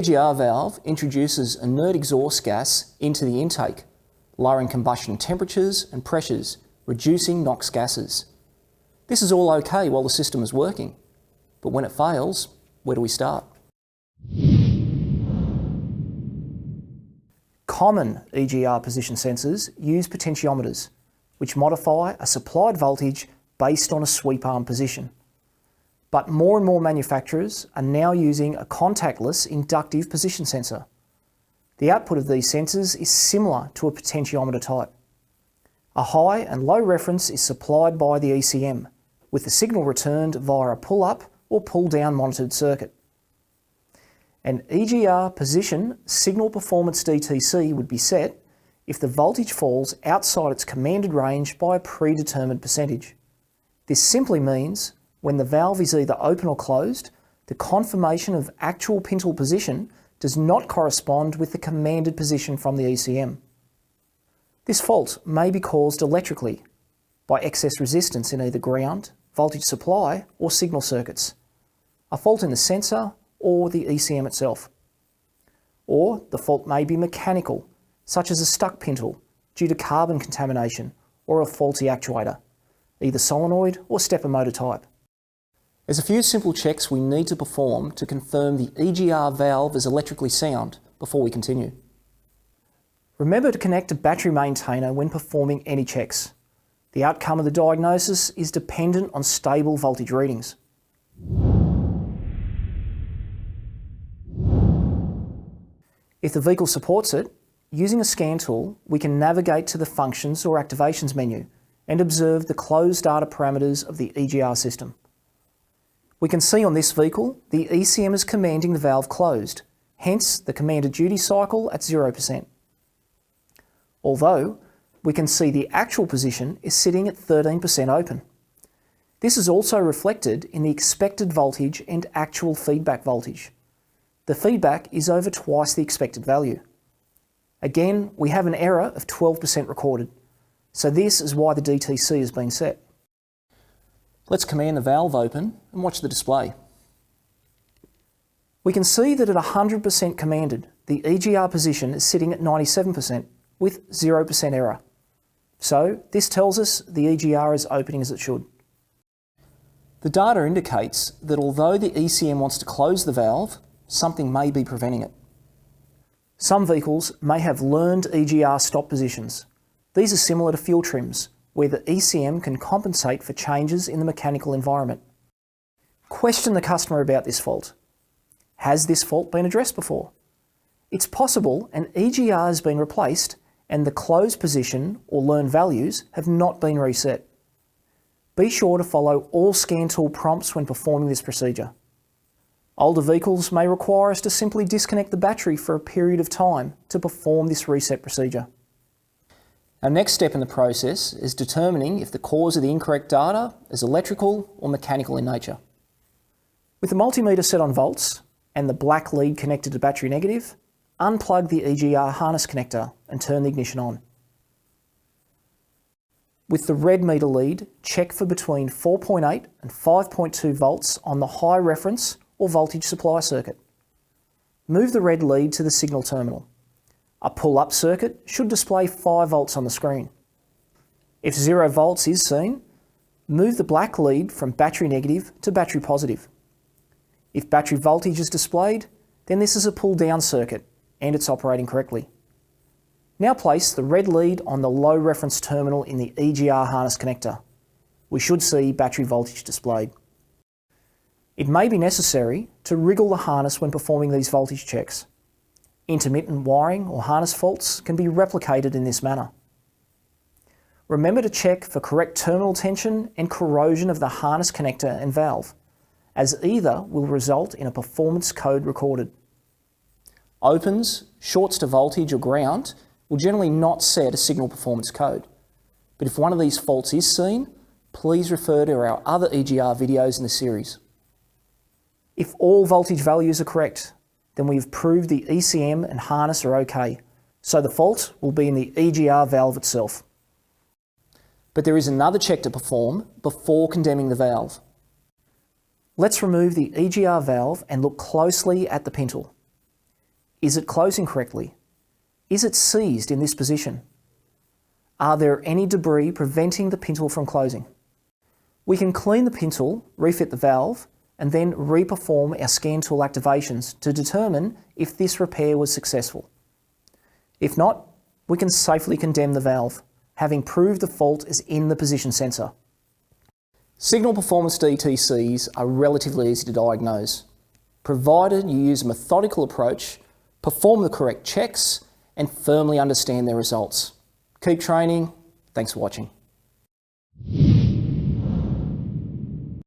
EGR valve introduces inert exhaust gas into the intake, lowering combustion temperatures and pressures, reducing NOx gases. This is all okay while the system is working, but when it fails, where do we start? Common EGR position sensors use potentiometers, which modify a supplied voltage based on a sweep arm position. But more and more manufacturers are now using a contactless inductive position sensor. The output of these sensors is similar to a potentiometer type. A high and low reference is supplied by the ECM, with the signal returned via a pull-up or pull-down monitored circuit. An EGR position signal performance DTC would be set if the voltage falls outside its commanded range by a predetermined percentage. This simply means when the valve is either open or closed, the confirmation of actual pintle position does not correspond with the commanded position from the ECM. This fault may be caused electrically by excess resistance in either ground, voltage supply or signal circuits, a fault in the sensor or the ECM itself. Or the fault may be mechanical, such as a stuck pintle due to carbon contamination or a faulty actuator, either solenoid or stepper motor type. There's a few simple checks we need to perform to confirm the EGR valve is electrically sound before we continue. Remember to connect a battery maintainer when performing any checks. The outcome of the diagnosis is dependent on stable voltage readings. If the vehicle supports it, using a scan tool, we can navigate to the Functions or Activations menu and observe the closed data parameters of the EGR system. We can see on this vehicle the ECM is commanding the valve closed, hence the commanded duty cycle at 0%. Although, we can see the actual position is sitting at 13% open. This is also reflected in the expected voltage and actual feedback voltage. The feedback is over twice the expected value. Again, we have an error of 12% recorded, so this is why the DTC has been set. Let's command the valve open and watch the display. We can see that at 100% commanded, the EGR position is sitting at 97% with 0% error. So this tells us the EGR is opening as it should. The data indicates that although the ECM wants to close the valve, something may be preventing it. Some vehicles may have learned EGR stop positions. These are similar to fuel trims, where the ECM can compensate for changes in the mechanical environment. Question the customer about this fault. Has this fault been addressed before? It's possible an EGR has been replaced and the closed position or learned values have not been reset. Be sure to follow all scan tool prompts when performing this procedure. Older vehicles may require us to simply disconnect the battery for a period of time to perform this reset procedure. Our next step in the process is determining if the cause of the incorrect data is electrical or mechanical in nature. With the multimeter set on volts and the black lead connected to battery negative, unplug the EGR harness connector and turn the ignition on. With the red meter lead, check for between 4.8 and 5.2 volts on the high reference or voltage supply circuit. Move the red lead to the signal terminal. A pull-up circuit should display 5 volts on the screen. If 0 volts is seen, move the black lead from battery negative to battery positive. If battery voltage is displayed, then this is a pull-down circuit and it's operating correctly. Now place the red lead on the low reference terminal in the EGR harness connector. We should see battery voltage displayed. It may be necessary to wriggle the harness when performing these voltage checks. Intermittent wiring or harness faults can be replicated in this manner. Remember to check for correct terminal tension and corrosion of the harness connector and valve, as either will result in a performance code recorded. Opens, shorts to voltage or ground will generally not set a signal performance code, but if one of these faults is seen, please refer to our other EGR videos in the series. If all voltage values are correct, then we've proved the ECM and harness are okay, so the fault will be in the EGR valve itself. But there is another check to perform before condemning the valve. Let's remove the EGR valve and look closely at the pintle. Is it closing correctly? Is it seized in this position? Are there any debris preventing the pintle from closing? We can clean the pintle, refit the valve, and then re-perform our scan tool activations to determine if this repair was successful. If not, we can safely condemn the valve, having proved the fault is in the position sensor. Signal performance DTCs are relatively easy to diagnose, provided you use a methodical approach, perform the correct checks, and firmly understand their results. Keep training. Thanks for watching.